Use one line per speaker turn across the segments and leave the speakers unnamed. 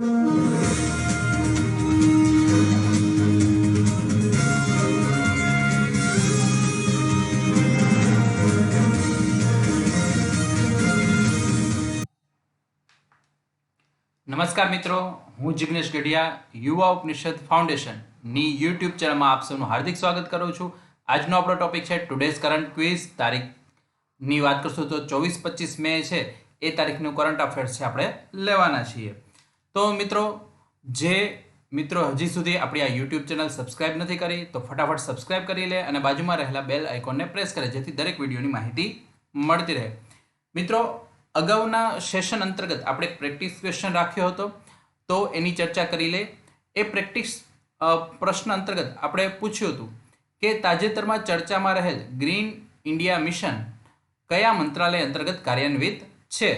નમસ્કાર મિત્રો, હું જિગ્નેશ ગઢિયા યુવા ઉપનિષદ ફાઉન્ડેશનની યુટ્યુબ ચેનલમાં આપ સૌનું હાર્દિક સ્વાગત કરું છું. આજનો આપણો ટોપિક છે ટુડેઝ કરંટ ક્વિઝ. તારીખની વાત કરશું તો 24-25 મે છે એ તારીખનું કરંટ અફેર્સ છે આપણે લેવાના છીએ. તો જે મિત્રો હજી સુધી આપણી આ યુટ્યુબ ચેનલ સબસ્ક્રાઇબ નથી કરી તો ફટાફટ સબસ્ક્રાઇબ કરી લે અને બાજુમાં રહેલા બેલ આઇકોનને પ્રેસ કરે જેથી દરેક વિડીયોની માહિતી મળતી રહે. મિત્રો, અગાઉના સેશન અંતર્ગત આપણે પ્રેક્ટિસ ક્વેશ્ચન રાખ્યો હતો તો એની ચર્ચા કરી લે. એ પ્રેક્ટિસ પ્રશ્ન અંતર્ગત આપણે પૂછ્યું હતું કે તાજેતરમાં ચર્ચામાં રહેલ ગ્રીન ઇન્ડિયા મિશન કયા મંત્રાલય અંતર્ગત કાર્યાન્વિત છે?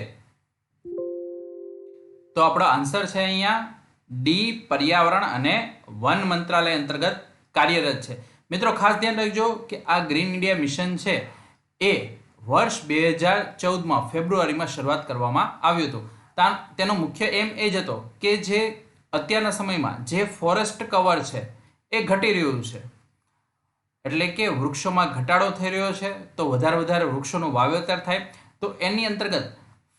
તો આપણો આન્સર છે અહીંયા ડી, પર્યાવરણ અને વન મંત્રાલય અંતર્ગત કાર્યરત છે. મિત્રો ખાસ ધ્યાન રાખજો કે આ ગ્રીન ઇન્ડિયા મિશન છે એ વર્ષ 2014માં ફેબ્રુઆરીમાં શરૂઆત કરવામાં આવ્યું હતું. તેનો મુખ્ય એમ એ જ હતો કે જે અત્યારના સમયમાં જે ફોરેસ્ટ કવર છે એ ઘટી રહ્યું છે, એટલે કે વૃક્ષોમાં ઘટાડો થઈ રહ્યો છે, તો વધારે વૃક્ષોનું વાવેતર થાય તો એની અંતર્ગત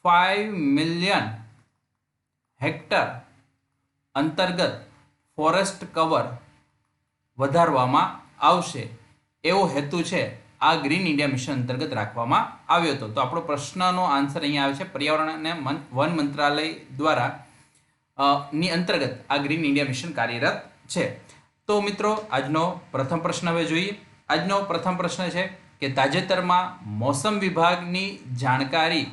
5 મિલિયન હેક્ટર અંતર્ગત ફોરેસ્ટ કવર વધારવામાં આવશે એવો હેતુ છે આ ગ્રીન ઇન્ડિયા મિશન અંતર્ગત રાખવામાં આવ્યો હતો. તો આપણો પ્રશ્નનો આન્સર અહીંયા આવે છે પર્યાવરણ અને વન મંત્રાલય દ્વારા ની અંતર્ગત આ ગ્રીન ઇન્ડિયા મિશન કાર્યરત છે. તો મિત્રો આજનો પ્રથમ પ્રશ્ન હવે જોઈએ. આજનો પ્રથમ પ્રશ્ન છે કે તાજેતરમાં મોસમ વિભાગની જાણકારી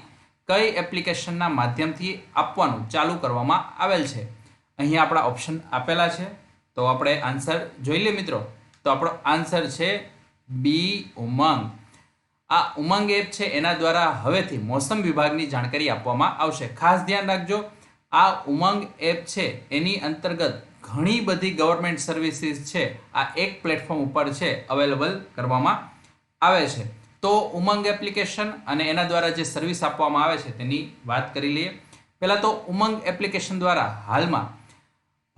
કઈ એપ્લિકેશનના માધ્યમથી આપવાનું ચાલુ કરવામાં આવેલ છે? અહીંયા આપણા ઓપ્શન આપેલા છે તો આપણે આન્સર જોઈ લઈએ મિત્રો. તો આપણો આન્સર છે બી, ઉમંગ. આ ઉમંગ એપ છે એના દ્વારા હવેથી મોસમ વિભાગની જાણકારી આપવામાં આવશે. ખાસ ધ્યાન રાખજો, આ ઉમંગ એપ છે એની અંતર્ગત ઘણી બધી ગવર્મેન્ટ સર્વિસીસ છે આ એક પ્લેટફોર્મ ઉપર છે અવેલેબલ કરવામાં આવે છે. તો ઉમંગ એપ્લિકેશન અને એના દ્વારા જે સર્વિસ આપવામાં આવે છે તેની વાત કરી લઈએ. પહેલાં તો ઉમંગ એપ્લિકેશન દ્વારા હાલમાં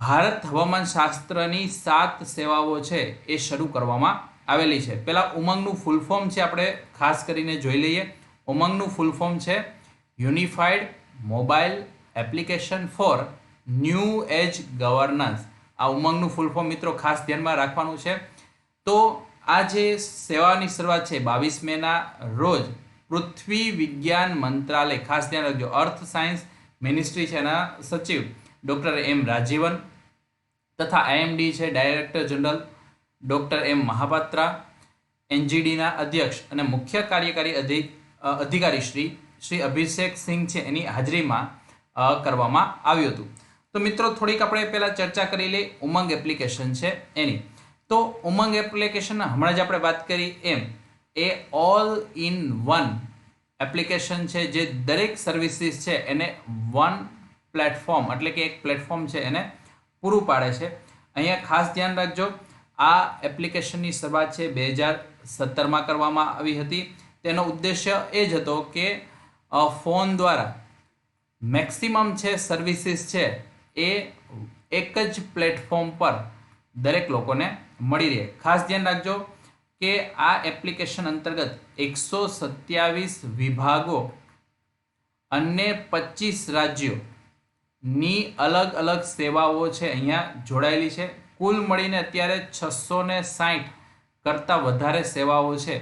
ભારત હવામાન શાસ્ત્રની 7 સેવાઓ છે એ શરૂ કરવામાં આવેલી છે. પહેલાં ઉમંગનું ફૂલ ફોર્મ છે આપણે ખાસ કરીને જોઈ લઈએ. ઉમંગનું ફૂલ ફોર્મ છે unified mobile application for new age governance. આ ઉમંગનું ફૂલ ફોર્મ મિત્રો ખાસ ધ્યાનમાં રાખવાનું છે. તો આ જે સેવાની શરૂઆત છે 22 મેના રોજ પૃથ્વી વિજ્ઞાન મંત્રાલય, ખાસ ધ્યાન રાખજો, અર્થ સાયન્સ મિનિસ્ટ્રી છે એના સચિવ ડૉક્ટર એમ રાજીવન તથા આઈએમડી છે director general doctor M Mohapatra, એનજીડીના અધ્યક્ષ અને મુખ્ય કાર્યકારી અધિકારી શ્રી અભિષેક સિંઘ છે એની હાજરીમાં કરવામાં આવ્યું હતું. તો મિત્રો થોડીક આપણે પહેલાં ચર્ચા કરી લઈએ ઉમંગ એપ્લિકેશન છે એની. તો ઉમંગ એપ્લિકેશન હમણાં જ આપણે વાત કરી એમ એ ઓલ ઇન વન એપ્લિકેશન છે જે દરેક સર્વિસીસ છે એને વન પ્લેટફોર્મ એટલે કે એક પ્લેટફોર્મ છે એને પૂરું પાડે છે. અહીંયા ખાસ ધ્યાન રાખજો, આ એપ્લિકેશનની શરૂઆત છે 2017માં કરવામાં આવી હતી. તેનો ઉદ્દેશ્ય એ જ હતો કે ફોન દ્વારા મેક્સિમમ છે સર્વિસીસ છે એ એક જ પ્લેટફોર્મ પર દરેક લોકોને મળી રહે. ખાસ ધ્યાન રાખજો કે આ એપ્લિકેશન અંતર્ગત 127 વિભાગો અને 25 રાજ્યોની અલગ અલગ સેવાઓ છે અહીંયા જોડાયેલી છે. કુલ મળીને અત્યારે 660 કરતાં વધારે સેવાઓ છે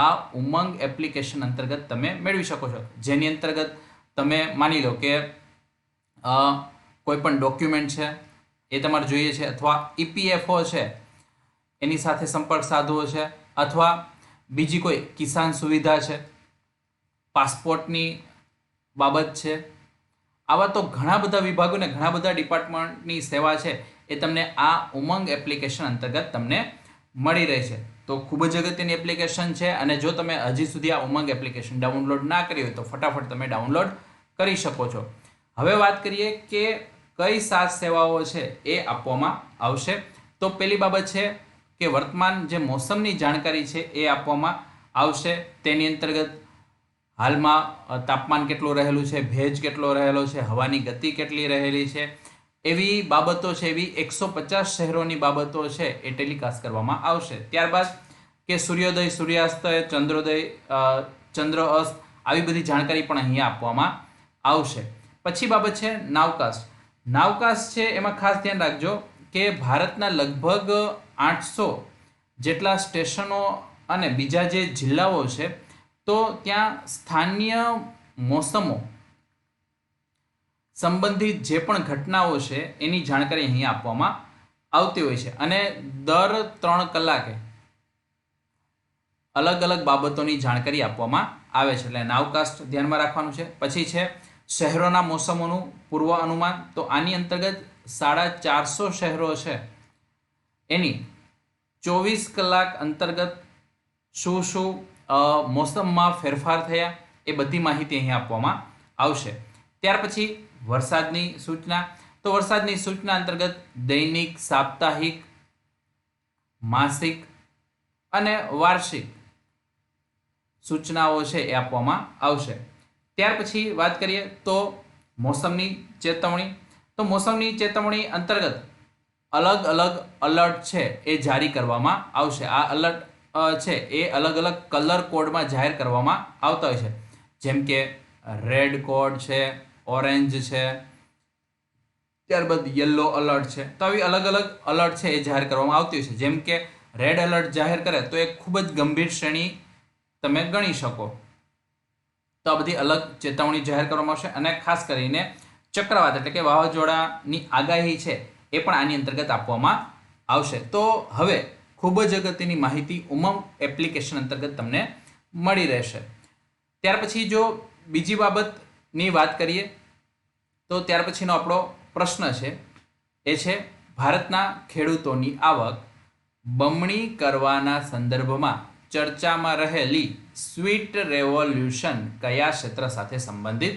આ ઉમંગ એપ્લિકેશન અંતર્ગત તમે મેળવી શકો છો. જેની અંતર્ગત તમે માની લો કે કોઈ પણ ડોક્યુમેન્ટ છે એ તમારે જોઈએ છે, અથવા ઈપીએફઓ છે એની સાથે સંપર્ક સાધવો છે, અથવા બીજી કોઈ કિસાન સુવિધા છે, પાસપોર્ટની બાબત છે. આવા તો ઘણા બધા વિભાગોને ઘણા બધા ડિપાર્ટમેન્ટની સેવા છે એ તમને આ ઉમંગ એપ્લિકેશન અંતર્ગત તમને મળી રહે છે. તો ખૂબ જ અગત્યની એપ્લિકેશન છે અને જો તમે હજી સુધી આ ઉમંગ એપ્લિકેશન ડાઉનલોડ ના કરી હોય તો ફટાફટ તમે ડાઉનલોડ કરી શકો છો. હવે વાત કરીએ કે કઈ 7 સેવાઓ છે એ આપવામાં આવશે. તો પહેલી બાબત છે કે વર્તમાન જે મોસમની જાણકારી છે એ આપવામાં આવશે. તેની અંતર્ગત હાલમાં તાપમાન કેટલું રહેલું છે, ભેજ કેટલો રહેલો છે, હવાની ગતિ કેટલી રહેલી છે, એવી બાબતો છે, એવી 150 શહેરોની બાબતો છે એ ટેલિકાસ્ટ કરવામાં આવશે. ત્યારબાદ કે સૂર્યોદય, સૂર્યાસ્ત, ચંદ્રોદય, ચંદ્ર અસ્ત, આવી બધી જાણકારી પણ અહીંયા આપવામાં આવશે. પછી બાબત છે નાવકાસ્ટ. નાવકાસ્ટ છે એમાં ખાસ ધ્યાન રાખજો કે ભારતના લગભગ 800 જેટલા સ્ટેશનો અને બીજા જે જિલ્લાઓ છે તો ત્યાં સ્થાનીય મોસમો સંબંધિત જે પણ ઘટનાઓ છે એની જાણકારી અહીંયા આપવામાં આવતી હોય છે. અને દર 3 કલાકે અલગ અલગ બાબતોની જાણકારી આપવામાં આવે છે. એટલે નાવકાસ્ટ ધ્યાનમાં રાખવાનું છે. પછી છે શહેરોના મોસમોનું પૂર્વ અનુમાન. તો આની અંતર્ગત 450 શહેરો છે એની 24 કલાક અંતર્ગત શું શું મોસમમાં ફેરફાર થયા એ બધી માહિતી અહીં આપવામાં આવશે. ત્યાર પછી વરસાદની સૂચના. તો વરસાદની સૂચના અંતર્ગત દૈનિક, સાપ્તાહિક, માસિક અને વાર્ષિક સૂચનાઓ છે એ આપવામાં આવશે. ત્યાર પછી વાત કરીએ તો મોસમની ચેતવણી. તો મોસમની ચેતવણી અંતર્ગત અલગ અલગ અલર્ટ છે એ જારી કરવામાં આવશે. આ અલર્ટ છે એ અલગ અલગ કલર કોડમાં જાહેર કરવામાં આવતા હોય છે, જેમ કે રેડ કોડ છે, ઓરેન્જ છે, ત્યારબાદ યલો અલર્ટ છે. તો આવી અલગ અલગ અલર્ટ છે એ જાહેર કરવામાં આવતી હોય છે. જેમ કે રેડ એલર્ટ જાહેર કરે તો એ ખૂબ જ ગંભીર શ્રેણી તમે ગણી શકો. તો આ બધી અલગ ચેતવણી જાહેર કરવામાં આવશે. અને ખાસ કરીને ચક્રવાત એટલે કે વાવાઝોડાની આગાહી છે એ પણ આની અંતર્ગત આપવામાં આવશે. તો હવે ખૂબ જ અગત્યની માહિતી ઉમંગ એપ્લિકેશન અંતર્ગત તમને મળી રહેશે. ત્યાર પછી જો બીજી બાબતની વાત કરીએ તો ત્યાર પછીનો આપણો પ્રશ્ન છે એ છે ભારતના ખેડૂતોની આવક બમણી કરવાના સંદર્ભમાં ચર્ચામાં રહેલી સ્વીટ રેવોલ્યુશન કયા ક્ષેત્ર સાથે સંબંધિત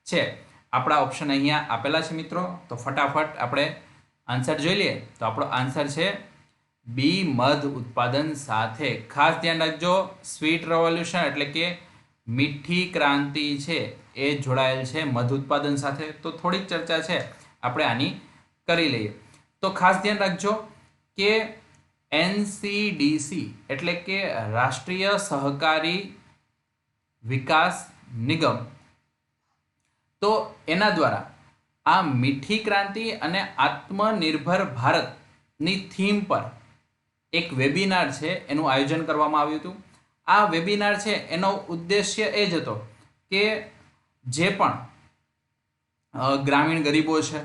છે? આપણા ઓપ્શન અહીંયા આપેલા છે મિત્રો. તો ફટાફટ આપણે આન્સર જોઈ લઈએ. તો આપણો આન્સર છે બી, મધ ઉત્પાદન સાથે. ખાસ ધ્યાન રાખજો, સ્વીટ રેવોલ્યુશન એટલે કે મીઠી ક્રાંતિ છે એ જોડાયેલ છે મધ ઉત્પાદન સાથે. તો થોડીક ચર્ચા છે આપણે આની કરી લઈએ. તો ખાસ ધ્યાન રાખજો કે NCDC એટલે કે રાષ્ટ્રીય સહકારી વિકાસ નિગમ, તો એના દ્વારા આ મીઠી ક્રાંતિ અને આત્મનિર્ભર ભારતની થીમ પર એક વેબિનાર છે એનું આયોજન કરવામાં આવ્યું હતું. આ વેબિનાર છે એનો ઉદ્દેશ્ય એ જ હતો કે જે પણ ગ્રામીણ ગરીબો છે,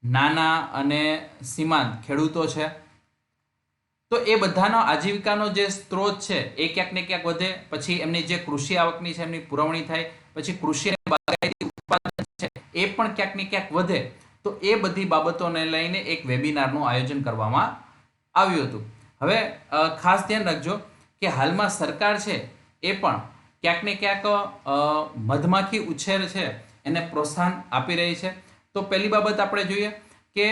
નાના અને સીમાંત ખેડૂતો છે, તો એ બધાનો આજીવિકાનો જે સ્ત્રોત છે એ ક્યાંક ને ક્યાંક વધે. પછી એમની જે કૃષિ આવકની છે એમની પુરવણી થાય. પછી કૃષિ અને બાગાયતી ઉત્પાદન છે એ પણ ક્યાંક ને ક્યાંક વધે. તો એ બધી બાબતોને લઈને એક વેબિનારનું આયોજન કરવામાં આવ્યું હતું. હવે ખાસ ધ્યાન રાખજો કે હાલમાં સરકાર છે એ પણ ક્યાંક ને ક્યાંક મધમાખી ઉછેર છે એને પ્રોત્સાહન આપી રહી છે. તો પહેલી બાબત આપણે જોઈએ કે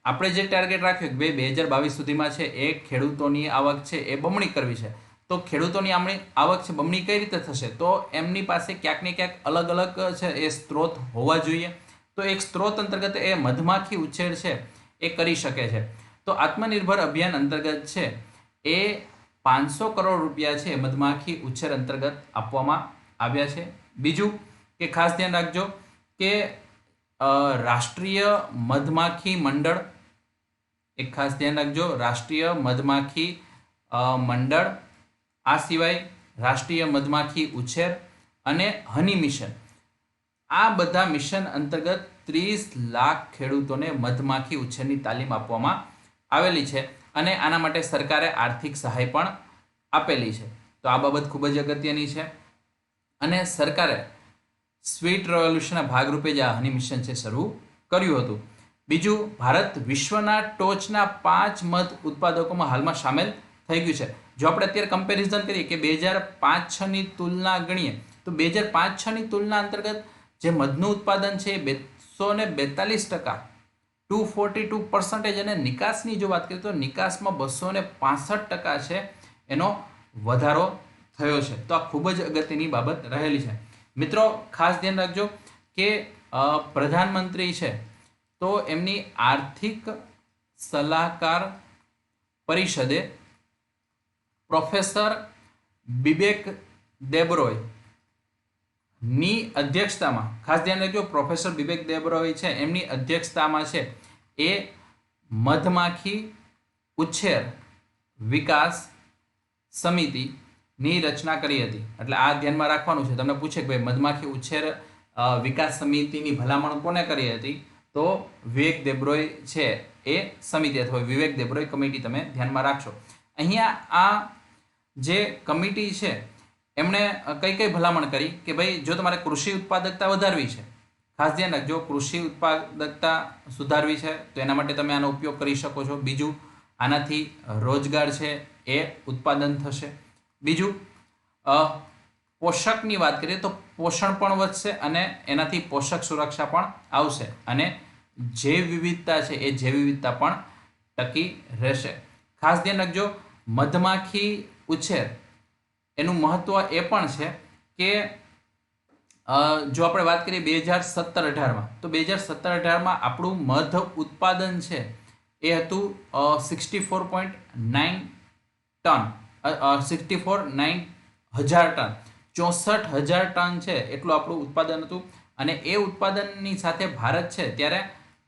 આપણે જે ટાર્ગેટ રાખ્યું કે 2022 સુધીમાં છે એ ખેડૂતોની આવક છે એ બમણી કરવી છે. તો ખેડૂતોની આવક છે બમણી કઈ રીતે થશે? તો એમની પાસે ક્યાંક ને ક્યાંક અલગ અલગ છે એ સ્ત્રોત હોવા જોઈએ. તો એક સ્ત્રોત અંતર્ગત એ મધમાખી ઉછેર છે એ કરી શકે છે. તો આત્મનિર્ભર અભિયાન અંતર્ગત છે એ 500 કરોડ રૂપિયા છે મધમાખી ઉછેર અંતર્ગત આપવામાં આવ્યા છે. બીજું કે ખાસ ધ્યાન રાખજો કે રાષ્ટ્રીય મધમાખી મંડળ, એક ખાસ ધ્યાન રાખજો રાષ્ટ્રીય મધમાખી મંડળ, આ સિવાય રાષ્ટ્રીય મધમાખી ઉછેર અને હની મિશન, આ બધા મિશન અંતર્ગત 30 લાખ ખેડૂતોને મધમાખી ઉછેરની તાલીમ આપવામાં આવેલી છે. અને આના માટે સરકારે આર્થિક સહાય પણ આપેલી છે. તો આ બાબત ખૂબ જ અગત્યની છે. અને સરકારે સ્વીટ રેવોલ્યુશનના ભાગરૂપે જ આ હની મિશન છે શરૂ કર્યું હતું. બીજું, ભારત વિશ્વના ટોચના 5 મધ ઉત્પાદકોમાં હાલમાં સામેલ થઈ ગયું છે. જો આપણે અત્યારે કમ્પેરિઝન કરીએ કે 2005-06ની તુલના ગણીએ તો 2005-06ની તુલના અંતર્ગત જે મધનું ઉત્પાદન છે એ 242%, 242%, અને નિકાસની જો વાત કરીએ તો નિકાસમાં 265% છે એનો વધારો થયો છે. તો આ ખૂબ જ અગત્યની બાબત રહેલી છે. મિત્રો ખાસ ધ્યાન રાખજો કે પ્રધાનમંત્રી છે તો એમની આર્થિક સલાહકાર પરિષદે પ્રોફેસર બિબેક દેબરોય ની અધ્યક્ષતામાં, ખાસ ધ્યાન રાખજો પ્રોફેસર બિબેક દેબરોય છે એમની અધ્યક્ષતામાં છે એ મધમાખી ઉછેર વિકાસ સમિતિની રચના કરી હતી. એટલે આ ધ્યાનમાં રાખવાનું છે. તમને પૂછે કે ભાઈ મધમાખી ઉછેર વિકાસ સમિતિની ભલામણ કોને કરી હતી, તો વિવેક દેબરોય છે એ સમિતિ અથવા વિવેક દેબરોય કમિટી તમે ધ્યાનમાં રાખશો. અહીંયા આ જે કમિટી છે એમણે કઈ કઈ ભલામણ કરી કે ભાઈ જો તમારે કૃષિ ઉત્પાદકતા વધારવી છે, ખાસ ધ્યાન રાખજો કૃષિ ઉત્પાદકતા સુધારવી છે તો એના માટે તમે આનો ઉપયોગ કરી શકો છો. બીજું, આનાથી રોજગાર છે એ ઉત્પાદન થશે. બીજું, પોષકની વાત કરીએ તો પોષણ પણ વધશે અને એનાથી પોષક સુરક્ષા પણ આવશે અને જૈવ વિવિધતા છે એ જૈવ વિવિધતા પણ ટકી રહેશે. ખાસ ધ્યાન રાખજો મધમાખી ઉછેર એનું મહત્વ એ પણ છે કે જો આપણે વાત કરીએ 2017-18માં તો 2017-18માં આપણું મધ ઉત્પાદન છે એ હતું 64.9 ટન 64,900 ટન 64,000 ટન છે એટલું આપણું ઉત્પાદન હતું. અને એ ઉત્પાદનની સાથે ભારત છે ત્યારે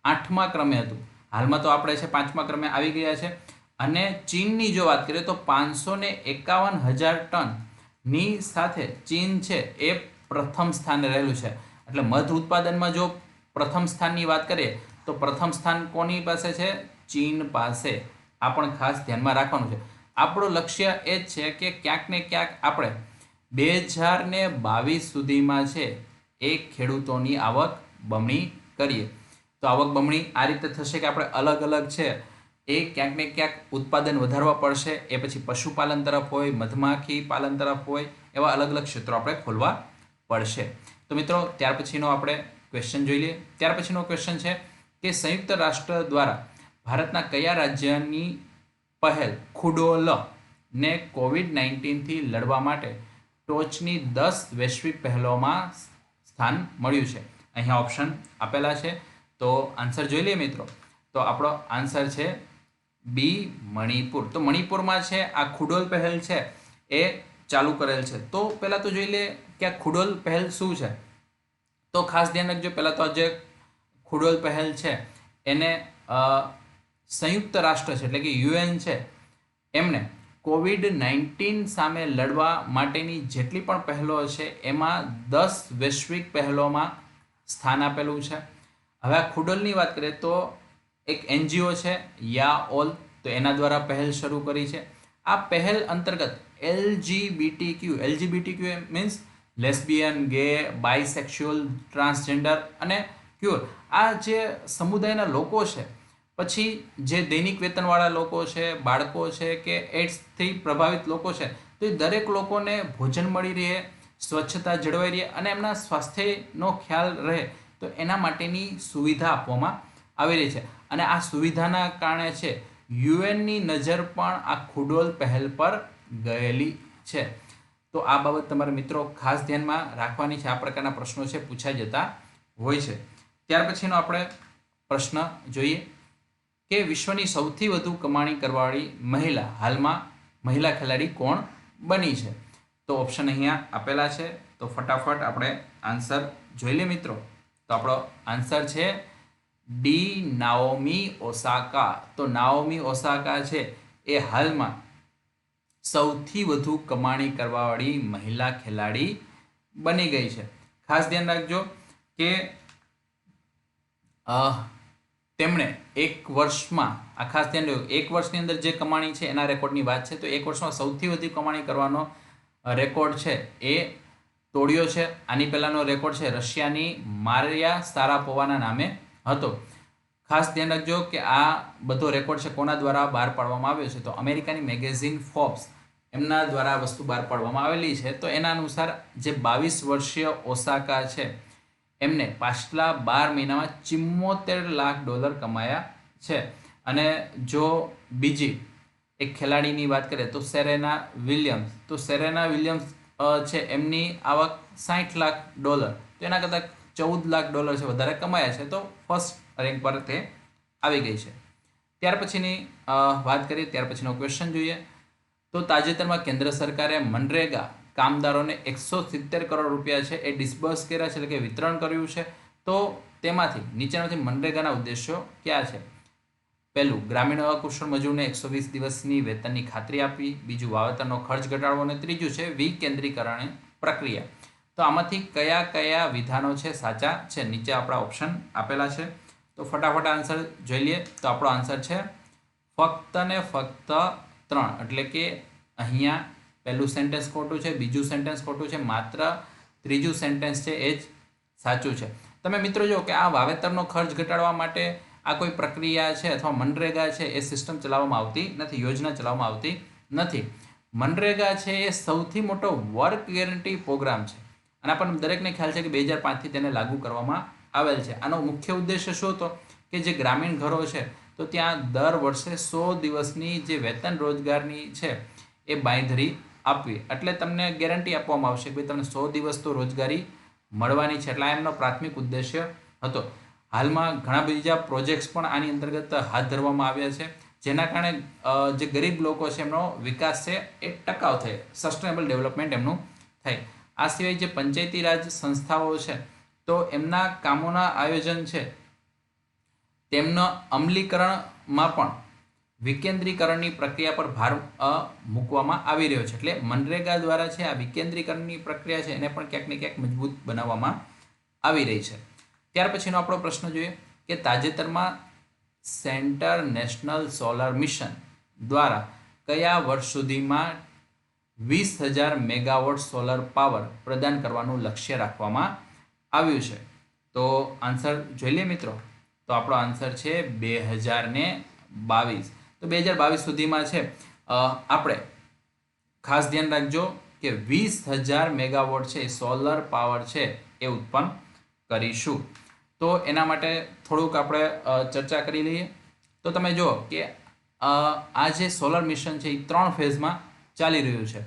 8મા ક્રમે હતું. હાલમાં તો આપણે છે 5મા ક્રમે આવી ગયા છે. અને ચીનની જો વાત કરીએ તો 551,000 ટનની સાથે ચીન છે એ પ્રથમ સ્થાને રહેલું છે. એટલે મધ ઉત્પાદનમાં જો પ્રથમ સ્થાનની વાત કરીએ તો પ્રથમ સ્થાન કોની પાસે છે, ચીન પાસે. આ પણ ખાસ ધ્યાનમાં રાખવાનું છે. આપણું લક્ષ્ય એ જ છે કે ક્યાંક ને ક્યાંક આપણે 2022 સુધીમાં છે એ ખેડૂતોની આવક બમણી કરીએ. તો આવક બમણી આ રીતે થશે કે આપણે અલગ અલગ છે એ ક્યાંક ને ક્યાંક ઉત્પાદન વધારવા પડશે. એ પછી પશુપાલન તરફ હોય, મધમાખી પાલન તરફ હોય, એવા અલગ અલગ ક્ષેત્રો આપણે ખોલવા પડશે. તો મિત્રો ત્યાર પછીનો આપણે ક્વેશ્ચન જોઈ લઈએ. ત્યાર પછીનો ક્વેશ્ચન છે કે સંયુક્ત રાષ્ટ્ર દ્વારા ભારતના કયા રાજ્યની પહેલ ખુડોલ ને કોવિડ-19 થી લડવા માટે ટોચની 10 વૈશ્વિક પહેલોમાં સ્થાન મળ્યું છે? અહીંયા ઓપ્શન આપેલા છે તો આન્સર જોઈ લઈએ મિત્રો. તો આપણો આન્સર છે બી, મણિપુર. તો મણિપુરમાં છે આ ખુડોલ પહેલ છે એ ચાલુ કરેલ છે. તો પહેલાં તો જોઈ લે કે આ ખુડોલ પહેલ શું છે. તો ખાસ ધ્યાન રાખજો પહેલાં તો જે ખુડોલ પહેલ છે એને સંયુક્ત રાષ્ટ્ર છે એટલે કે યુએન છે એમને કોવિડ-19 સામે લડવા માટેની જેટલી પણ પહેલો છે એમાં 10 વૈશ્વિક પહેલોમાં સ્થાન આપેલું છે. હવે આ ખુડોલની વાત કરીએ તો એક એનજીઓ છે યાઓલ, તો એના દ્વારા પહેલ શરૂ કરી છે. આ પહેલ અંતર્ગત એલજીબીટીક્યુ મીન્સ લેસ્બિયન, ગે, બાયસેક્સ્યુઅલ, ટ્રાન્સજેન્ડર અને ક્યુર આ જે સમુદાયના લોકો છે, પછી જે દૈનિક વેતનવાળા લોકો છે, બાળકો છે કે એડ્સથી પ્રભાવિત લોકો છે, તો એ દરેક લોકોને ભોજન મળી રહે, સ્વચ્છતા જળવાઈ રહે અને એમના સ્વાસ્થ્યનો ખ્યાલ રહે તો એના માટેની સુવિધા આપવામાં આવી રહી છે. અને આ સુવિધાના કારણે છે યુએનની નજર પણ આ ખુડોલ પહેલ પર ગયેલી છે. તો આ બાબત તમારા મિત્રો ખાસ ધ્યાનમાં રાખવાની છે. આ પ્રકારના પ્રશ્નો છે પૂછાઈ જતા હોય છે. ત્યાર પછીનો આપણે પ્રશ્ન જોઈએ કે વિશ્વની સૌથી વધુ કમાણી કરવાવાળી મહિલા હાલમાં મહિલા ખેલાડી કોણ બની છે? તો ઓપ્શન અહીંયા આપેલા છે તો ફટાફટ આપણે આન્સર જોઈ લઈએ મિત્રો. તો આપણો આન્સર છે ડી, નાઓમી ઓસાકા. તો નાઓમી ઓસાકા છે એ હાલમાં સૌથી વધુ કમાણી કરવાવાળી મહિલા ખેલાડી બની ગઈ છે. ખાસ ધ્યાન રાખજો કે તેમણે એક વર્ષમાં આ ખાસ ધ્યાન રાખજો એક વર્ષની અંદર જે કમાણી છે એના રેકોર્ડની વાત છે. તો એક વર્ષમાં સૌથી વધુ કમાણી કરવાનો રેકોર્ડ છે એ તોડ્યો છે. આની પહેલાંનો રેકોર્ડ છે રશિયાની મારિયા સારાપોવાના નામે હતો. ખાસ ધ્યાન રાખજો કે આ બધો રેકોર્ડ છે કોના દ્વારા બહાર પાડવામાં આવ્યો છે? તો અમેરિકાની મેગેઝિન ફોર્બ્સ એમના દ્વારા આ વસ્તુ બહાર પાડવામાં આવેલી છે. તો એના અનુસાર જે 22 વર્ષીય ઓસાકા છે એમને પાછલા 12 મહિનામાં $74 લાખ કમાયા છે. અને જો બીજી એક ખેલાડીની વાત કરીએ તો સેરેના વિલિયમ્સ. તો સેરેના વિલિયમ્સ છે એમની આવક $60 લાખ, તો એના કરતાં $14 લાખ છે વધારે કમાયા છે, તો ફર્સ્ટ રેન્ક પર તે આવી ગઈ છે. ત્યાર પછીની વાત કરીએ, ત્યાર પછીનો ક્વેશ્ચન જોઈએ તો તાજેતરમાં કેન્દ્ર સરકારે મનરેગા કામદારોને 170 કરોડ રૂપિયા છે એ ડિસ્બર્સ કર્યા છે, એટલે કે વિતરણ કર્યું છે. તો તેમાંથી નીચેનામાંથી મનરેગાના ઉદ્દેશ્યો ક્યાં છે? પહેલું, ગ્રામીણ અકુશળ મજૂરને 120 દિવસની વેતનની ખાતરી આપવી. બીજું, વાવેતરનો ખર્ચ ઘટાડવો. અને ત્રીજું છે વિકેન્દ્રીકરણ પ્રક્રિયા. તો આમાંથી કયા કયા વિધાનો છે સાચા છે? નીચે આપણા ઓપ્શન આપેલા છે, તો ફટાફટ આન્સર જોઈ લઈએ. તો આપણો આન્સર છે ફક્ત ને ફક્ત 3, એટલે કે અહીંયા પહેલું સેન્ટેન્સ ખોટું છે, બીજું સેન્ટેન્સ ખોટું છે, માત્ર ત્રીજું સેન્ટેન્સ છે એ જ સાચું છે. તમે મિત્રો જો કે આ વાવેતરનો ખર્ચ ઘટાડવા માટે આ કોઈ પ્રક્રિયા છે અથવા મનરેગા છે એ સિસ્ટમ ચલાવવામાં આવતી નથી, યોજના ચલાવવામાં આવતી નથી. મનરેગા છે એ સૌથી મોટો વર્ક ગેરંટી પ્રોગ્રામ છે અને આપણને દરેકને ખ્યાલ છે કે 2005થી તેને લાગુ કરવામાં આવેલ છે. આનો મુખ્ય ઉદ્દેશ્ય શું હતો કે જે ગ્રામીણ ઘરો છે તો ત્યાં દર વર્ષે 100 દિવસની જે વેતન રોજગારની છે એ બાંયધરી આપવી, એટલે તમને ગેરંટી આપવામાં આવશે કે તમને 100 દિવસ તો રોજગારી મળવાની છે. એટલે એમનો પ્રાથમિક ઉદ્દેશ્ય હતો. હાલમાં ઘણા બીજા પ્રોજેક્ટ્સ પણ આની અંતર્ગત હાથ ધરવામાં આવ્યા છે, જેના કારણે જે ગરીબ લોકો છે એમનો વિકાસ છે એ ટકાઉ થાય, સસ્ટેનેબલ ડેવલપમેન્ટ એમનું થાય. આ સિવાય જે પંચાયતી રાજ સંસ્થાઓ છે તો એમના કામોના આયોજન છે તેમના અમલીકરણમાં પણ વિકેન્દ્રીકરણની પ્રક્રિયા પર ભાર મૂકવામાં આવી રહ્યો છે. એટલે મનરેગા દ્વારા છે આ વિકેન્દ્રીકરણની પ્રક્રિયા છે એને પણ ક્યાંક ને ક્યાંક મજબૂત બનાવવામાં આવી રહી છે. ત્યાર પછીનો આપણો પ્રશ્ન જોઈએ કે તાજેતરમાં સેન્ટર નેશનલ સોલર મિશન દ્વારા કયા વર્ષ સુધીમાં 20,000 મેગાવોટ સોલર પાવર પ્રદાન કરવાનું લક્ષ્ય રાખવામાં આવ્યું છે? તો આન્સર જોઈ લઈએ મિત્રો. તો આપણો આન્સર છે 2022. તો 2022 સુધીમાં છે આપણે ખાસ ધ્યાન રાખજો કે 20,000 મેગાવોટ છે સોલર પાવર છે એ ઉત્પન્ન કરીશું. તો એના માટે થોડુંક આપણે ચર્ચા કરી લઈએ. તો તમે જુઓ કે આ જે સોલર મિશન છે એ 3 ફેઝમાં ચાલી રહ્યું છે.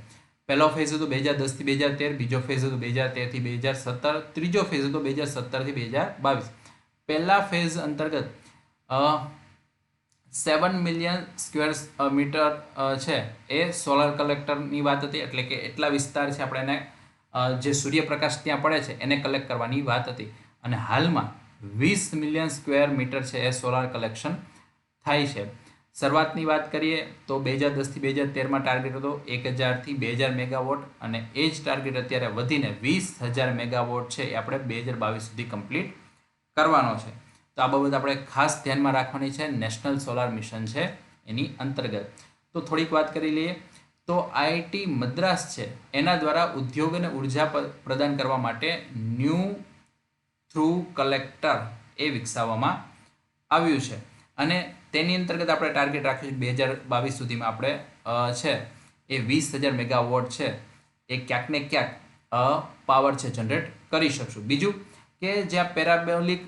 પહેલો ફેઝ હતો 2010 થી 2013, બીજો ફેઝ હતો 2013 થી 2017, ત્રીજો ફેઝ હતો 2017 થી 2022. પહેલા ફેઝ અંતર્ગત 7 મિલિયન સ્ક્વેર મીટર છે એ સોલર કલેક્ટરની વાત હતી, એટલે કે એટલા વિસ્તાર છે આપણે એને જે સૂર્યપ્રકાશ ત્યાં પડે છે એને કલેક્ટ કરવાની વાત હતી. અને હાલમાં 20 મિલિયન સ્ક્વેર મીટર છે એ સોલાર કલેક્શન થાય છે. શરૂઆતની વાત કરીએ તો 2010 થી 2013માં ટાર્ગેટ હતો 1000 થી 2000 મેગાવોટ, અને એ જ ટાર્ગેટ અત્યારે વધીને 20,000 મેગાવોટ છે એ આપણે 2022 સુધી કમ્પ્લીટ કરવાનો છે. તો આ બાબત આપણે ખાસ ધ્યાનમાં રાખવાની છે નેશનલ સોલાર મિશન છે એની અંતર્ગત. તો થોડીક વાત કરી લઈએ તો આઈઆઈટી મદ્રાસ છે એના દ્વારા ઉદ્યોગ અને ઉર્જા પ્રદાન કરવા માટે ન્યૂ થ્રુ કલેક્ટર એ વિકસાવવામાં આવ્યું છે, અને તેની અંતર્ગત આપણે ટાર્ગેટ રાખ્યું છે 2022 સુધીમાં આપણે છે એ 20,000 મેગાવોટ છે એ ક્યાંક ને ક્યાંક પાવર છે જનરેટ કરી શકશું. બીજું કે જ્યાં પેરાબોલિક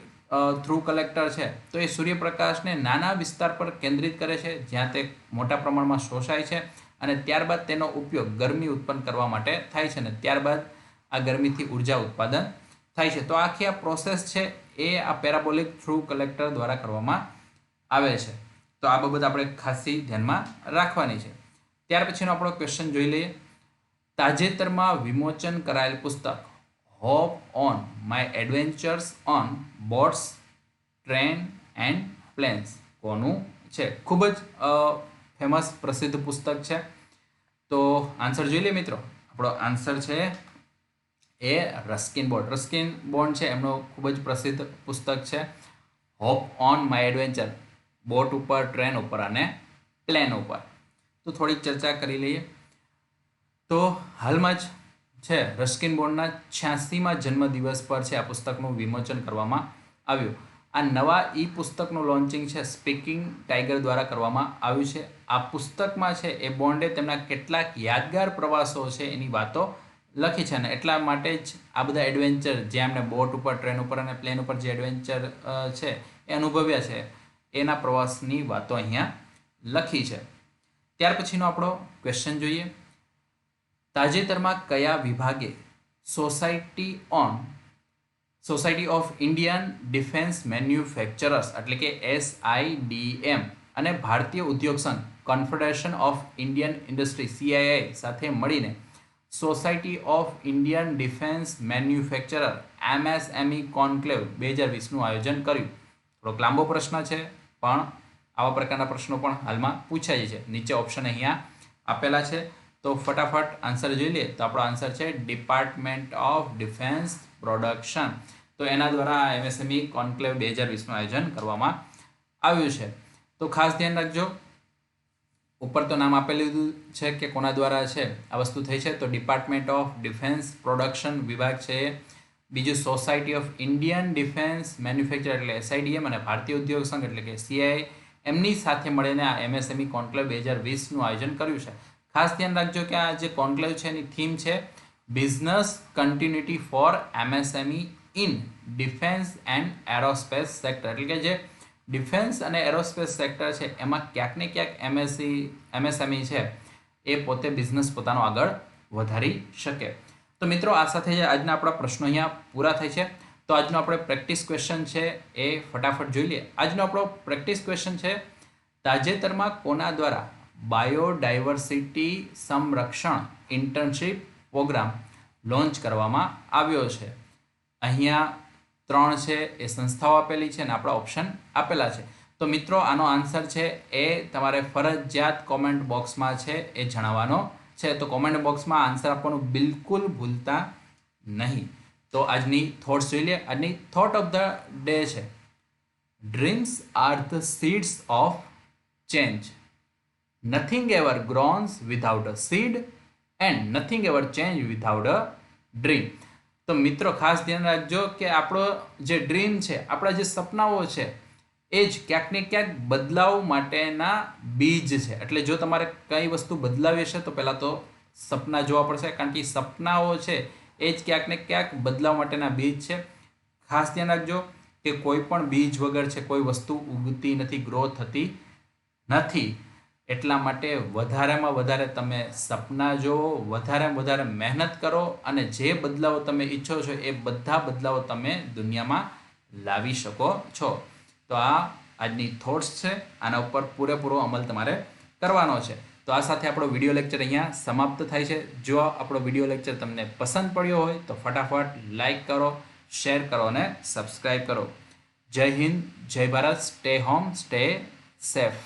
થ્રુ કલેક્ટર છે તો એ સૂર્યપ્રકાશને નાના વિસ્તાર પર કેન્દ્રિત કરે છે જ્યાં તે મોટા પ્રમાણમાં શોષાય છે, અને ત્યારબાદ તેનો ઉપયોગ ગરમી ઉત્પન્ન કરવા માટે થાય છે, અને ત્યારબાદ આ ગરમીથી ઉર્જા ઉત્પાદન થાય છે. તો આખી આ પ્રોસેસ છે એ આ પેરાબોલિક થ્રુ કલેક્ટર દ્વારા કરવામાં આવે છે. તો આ બાબત આપણે ખાસી ધ્યાનમાં રાખવાની છે. ત્યાર પછીનો આપણો ક્વેશ્ચન જોઈ લઈએ. તાજેતરમાં વિમોચન કરાયેલ પુસ્તક hope on my adventures on boats, train and planes કોનું છે? ખૂબ જ ફેમસ પ્રસિદ્ધ પુસ્તક છે. તો આન્સર જોઈ લઈએ મિત્રો. આપણો આન્સર છે એ રસ્કિન બોન્ડ. રસ્કિન બોન્ડ છે એમનો ખૂબ જ પ્રસિદ્ધ પુસ્તક છે hope on my adventure, boat ઉપર, ટ્રેન ઉપર અને પ્લેન ઉપર. તો થોડીક ચર્ચા કરી લઈએ. તો હાલમાં જ છે રસ્કિન બોન્ડના 86માં જન્મદિવસ પર છે આ પુસ્તકનું વિમોચન કરવામાં આવ્યું. આ નવા ઈ પુસ્તકનું લોન્ચિંગ છે સ્પીકિંગ ટાઈગર દ્વારા કરવામાં આવ્યું છે. આ પુસ્તકમાં છે એ બોન્ડે તેમના કેટલાક યાદગાર પ્રવાસો છે એની વાતો લખી છે, અને એટલા માટે જ આ બધા એડવેન્ચર જે એમને બોટ ઉપર, ટ્રેન ઉપર અને પ્લેન ઉપર જે એડવેન્ચર છે એ અનુભવ્યા છે એના પ્રવાસની વાતો અહીંયા લખી છે. ત્યાર પછીનો આપણો ક્વેશ્ચન જોઈએ. તાજેતરમાં કયા વિભાગે society on society of Indian defence manufacturers એટલે કે SIDM અને ભારતીય ઉદ્યોગ સંઘ confederation of Indian industry CII સાથે મળીને society of Indian defence manufacturer MSME conclave 2020નું આયોજન કર્યું. થોડોક લાંબો પ્રશ્ન છે, પણ આવા પ્રકારના પ્રશ્નો પણ હાલમાં પૂછાય છે. નીચે ઓપ્શન અહીંયા આપેલા છે, તો ફટાફટ આન્સર જોઈ લઈએ. તો આપણો આન્સર છે ડિપાર્ટમેન્ટ ઓફ ડિફેન્સ પ્રોડક્શન. તો એના દ્વારા MSME કોન્ક્લેવ 2020નું આયોજન કરવામાં આવ્યું છે. તો ખાસ ધ્યાન રાખજો, ઉપર તો નામ આપેલું છે કે કોના દ્વારા છે આ વસ્તુ થઈ છે, તો ડિપાર્ટમેન્ટ ઓફ ડિફેન્સ પ્રોડક્શન વિભાગ છે. બીજું society of Indian defence manufacture એટલે SIDM અને ભારતીય ઉદ્યોગ સંઘ એટલે કે CII એમની સાથે મળીને આ MSME કોન્ક્લેવ 2020નું આયોજન કર્યું છે. ખાસ ધ્યાન રાખજો કે આ જે કોન્ક્લેવ છે એની થીમ છે business continuity for MSME in defence and aerospace sector, એટલે કે જે ડિફેન્સ અને એરોસ્પેસ સેક્ટર છે એમાં ક્યાંક ને ક્યાંક MSME છે એ પોતે બિઝનેસ પોતાનો આગળ વધારી શકે. તો મિત્રો આ સાથે આજના આપણા પ્રશ્નો અહીંયા પૂરા થાય છે. તો આજનો આપણે પ્રેક્ટિસ ક્વેશ્ચન છે એ ફટાફટ જોઈ લઈએ. આજનો આપણો પ્રેક્ટિસ ક્વેશ્ચન છે, તાજેતરમાં કોના દ્વારા બાયોડાયવર્સિટી સંરક્ષણ ઇન્ટર્નશીપ પ્રોગ્રામ લોન્ચ કરવામાં આવ્યો છે? અહીંયા 3 છે એ સંસ્થાઓ આપેલી છે અને આપણા ઓપ્શન આપેલા છે. તો મિત્રો આનો આન્સર છે એ તમારે ફરજિયાત કોમેન્ટ બોક્સમાં છે એ જણાવવાનો છે. તો કોમેન્ટ બોક્સમાં આન્સર આપવાનું બિલકુલ ભૂલતા નહીં. તો આજની થોટ્સ જોઈ લે. આજની થોટ ઓફ ધ ડે છે, dreams are the seeds of change, nothing ever ગ્રોન્સ without a seed and nothing ever change without a dream. તો મિત્રો ખાસ ધ્યાન રાખજો કે આપણો જે ડ્રીમ છે, આપણા જે સપનાઓ છે એ જ ક્યાંક ને ક્યાંક બદલાવ માટેના બીજ છે. એટલે જો તમારે કઈ વસ્તુ બદલાવી છે તો પહેલાં તો સપના જોવા પડશે, કારણ કે સપનાઓ છે એ જ ક્યાંક ને ક્યાંક બદલાવ માટેના બીજ છે. ખાસ ધ્યાન રાખજો કે કોઈ પણ બીજ વગર છે કોઈ વસ્તુ ઉગતી નથી, ગ્રો થતી નથી. એટલા માટે વધારેમાં વધારે તમે સપના જુઓ, વધારેમાં વધારે મહેનત કરો અને જે બદલાવો તમે ઈચ્છો છો એ બધા બદલાવો તમે દુનિયામાં લાવી શકો છો. તો આ આજની થોટ્સ છે, આના ઉપર પૂરેપૂરો અમલ તમારે કરવાનો છે. તો આ સાથે આપણો વિડીયો લેક્ચર અહીંયા સમાપ્ત થાય છે. જો આપણો વિડીયો લેક્ચર તમને પસંદ પડ્યો હોય તો ફટાફટ લાઈક કરો, શેર કરો અને સબસ્ક્રાઈબ કરો. જય હિન્દ, જય Bharat, stay home, stay safe.